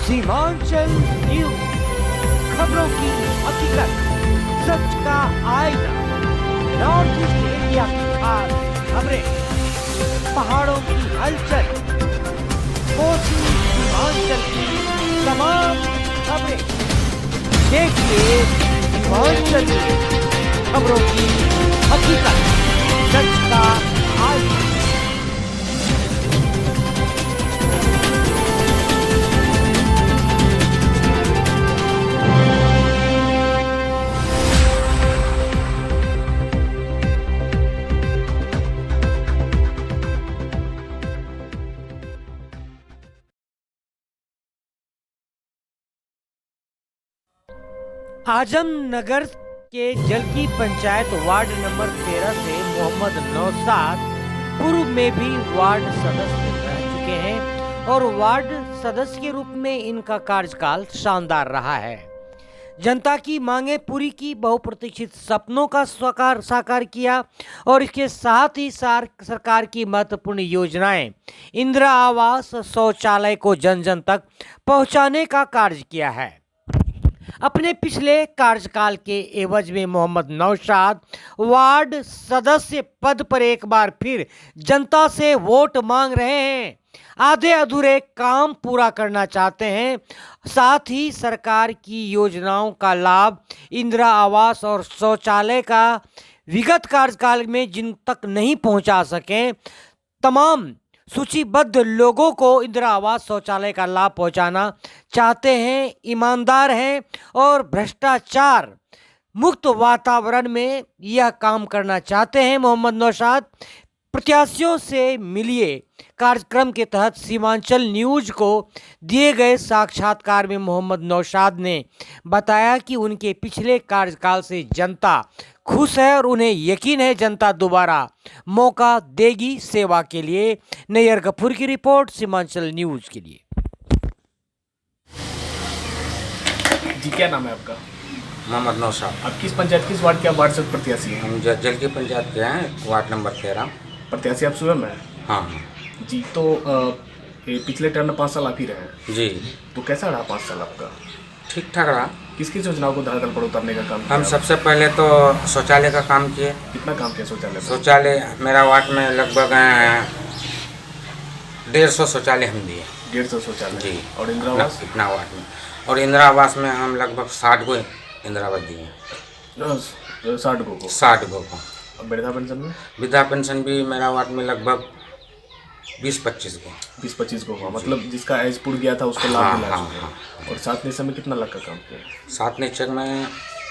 Seemanchal news, खबरों की हकीकत, सच का आईना। नॉर्थ ईस्ट इंडिया की खास खबरें, पहाड़ों की हलचल, कोसी सीमांचल की तमाम खबरें। देखिए सीमांचल न्यूज, खबरों की हकीकत, सच का आईना। आजमनगर के जलकी पंचायत वार्ड नंबर 13 से मोहम्मद नौशाद पूर्व में भी वार्ड सदस्य रह चुके हैं और वार्ड सदस्य के रूप में इनका कार्यकाल शानदार रहा है। जनता की मांगे पूरी की, बहुप्रतीक्षित सपनों का साकार किया और इसके साथ ही सरकार की महत्वपूर्ण योजनाएं इंदिरा आवास, शौचालय को जन जन तक पहुंचाने का कार्य किया है। अपने पिछले कार्यकाल के एवज में मोहम्मद नौशाद वार्ड सदस्य पद पर एक बार फिर जनता से वोट मांग रहे हैं। आधे अधूरे काम पूरा करना चाहते हैं, साथ ही सरकार की योजनाओं का लाभ इंदिरा आवास और शौचालय का विगत कार्यकाल में जिन तक नहीं पहुंचा सके तमाम सूचीबद्ध लोगों को इंदिरा आवास शौचालय का लाभ पहुंचाना चाहते हैं। ईमानदार हैं और भ्रष्टाचार मुक्त वातावरण में यह काम करना चाहते हैं। मोहम्मद नौशाद प्रत्याशियों से मिलिए कार्यक्रम के तहत सीमांचल न्यूज को दिए गए साक्षात्कार में मोहम्मद नौशाद ने बताया कि उनके पिछले कार्यकाल से जनता खुश है और उन्हें यकीन है जनता दोबारा मौका देगी सेवा के लिए। नैयर गफूर की रिपोर्ट सीमांचल न्यूज के लिए। जी, क्या नाम है आपका? मोहम्मद नौशाद। आप किस पंचायत, किस वार्ड के आप वार्ड से प्रत्याशी हैं? हम जलकी पंचायत के हैं, वार्ड नंबर 13। प्रत्याशी आप स्वयं हैं? हाँ जी, तो पिछले टर्म में 5 साल आप ही रहे जी। तो कैसा रहा 5 साल आपका? ठीक ठाक रहा। किस किस योजनाओं को धरातल पर उतारने का काम किया? हम सबसे पहले तो शौचालय का काम किए। कितना काम किया शौचालय? शौचालय मेरा वार्ड में लगभग 150 शौचालय हम दिए। 150 शौचालय जी। और इंदिरा आवास? इतना वार्ड में, और इंदिरा आवास में हम लगभग 60 गो इंदिरा आवास दिए। 60 को? 60 गो को। और वृद्धा पेंशन में? वृद्धा पेंशन भी मेरा वार्ड में लगभग 20-25 गो। 20-25 को हुआ, मतलब जिसका एज पूर गया था उसको लाभ मिला चुका है। और 7 निश्चय में कितना लाख का काम किया? 7 निश्चय में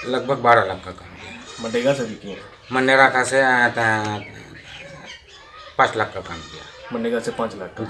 लगभग 12 लाख का काम किया। मनरेगा से भी किए? मनरेगा का से 5 लाख का काम किया। मनरेगा से 5 लाख का।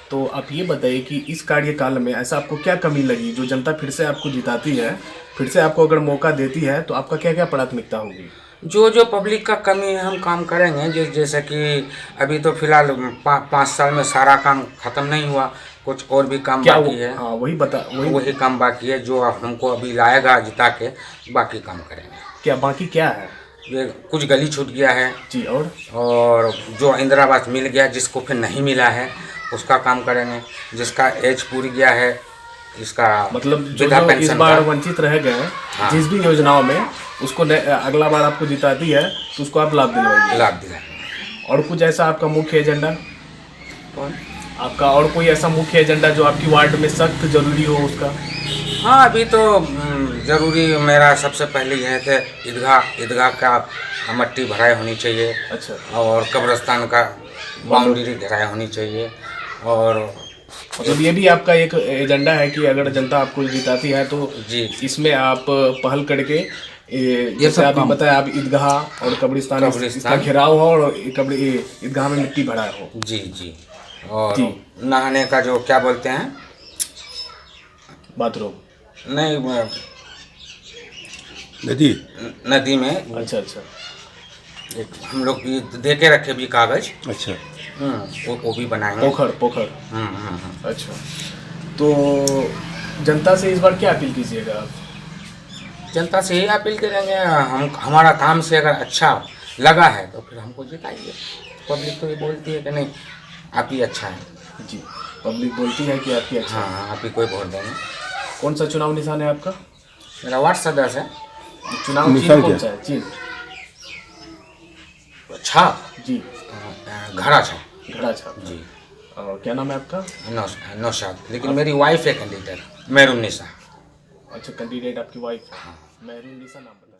तो आप ये बताइए कि इस कार्यकाल में ऐसा आपको क्या कमी लगी जो जनता फिर से आपको जिताती है, फिर से आपको अगर मौका देती है तो आपका क्या क्या प्राथमिकता होगी? जो पब्लिक का कमी है हम काम करेंगे। जैसे कि अभी तो फिलहाल 5 साल में सारा काम खत्म नहीं हुआ, कुछ और भी काम बाकी है। हाँ, वही काम बाकी है जो हमको अभी लाएगा जिता के, बाकी काम करेंगे। क्या बाकी क्या है? ये कुछ गली छूट गया है जी। और जो इंदिरा आवास मिल गया जिसको फिर नहीं मिला है उसका काम करेंगे। जिसका एज पूरी गया है इसका मतलब जो इस बार वंचित रह गए जिस भी योजनाओं में, उसको अगला बार आपको जिताती है तो उसको आप लाभ दिलाएंगे। और कुछ ऐसा आपका मुख्य एजेंडा? आपका और कोई ऐसा मुख्य एजेंडा जो आपकी वार्ड में सख्त जरूरी हो उसका? हाँ, अभी तो जरूरी मेरा सबसे पहले यह है कि ईदगाह का मट्टी भराई होनी चाहिए। अच्छा। और कब्रिस्तान का बाउंड्री भराई होनी चाहिए। और मतलब ये भी आपका एक एजेंडा है कि अगर जनता आपको जिताती है तो जी इसमें आप पहल करके जैसे आप बताया, आप ईदगाह और कब्रिस्तान का घेराव हो और ईदगाह में मिट्टी भरा हो। जी जी। और जी। नहाने का जो क्या बोलते हैं, बाथरूम नहीं, नदी में। अच्छा। हम लोग भी दे के रखे भी कागज। अच्छा। वो भी बनाएंगे। पोखर। अच्छा। तो जनता से इस बार क्या अपील कीजिएगा आप? जनता से यही अपील करेंगे, हमारा काम से अगर अच्छा लगा है तो फिर हमको जिताइए। पब्लिक तो ये बोलती है कि नहीं आप ही अच्छा है। जी, पब्लिक बोलती है कि आप ही अच्छा है। हाँ, आप ही कोई वोट देंगे। कौन सा चुनाव निशान है आपका? मेरा वार्ड सदस्य है। चुनाव चिन्ह कौन सा है? चिन्ह छाप जी, घड़ा छाप। घड़ा छाप जी। और क्या नाम है आपका? नौशाद, लेकिन मेरी वाइफ है कैंडिडेट मेहरुन्निसा। अच्छा, कैंडिडेट आपकी वाइफ है, मेहरुन्निसा नाम।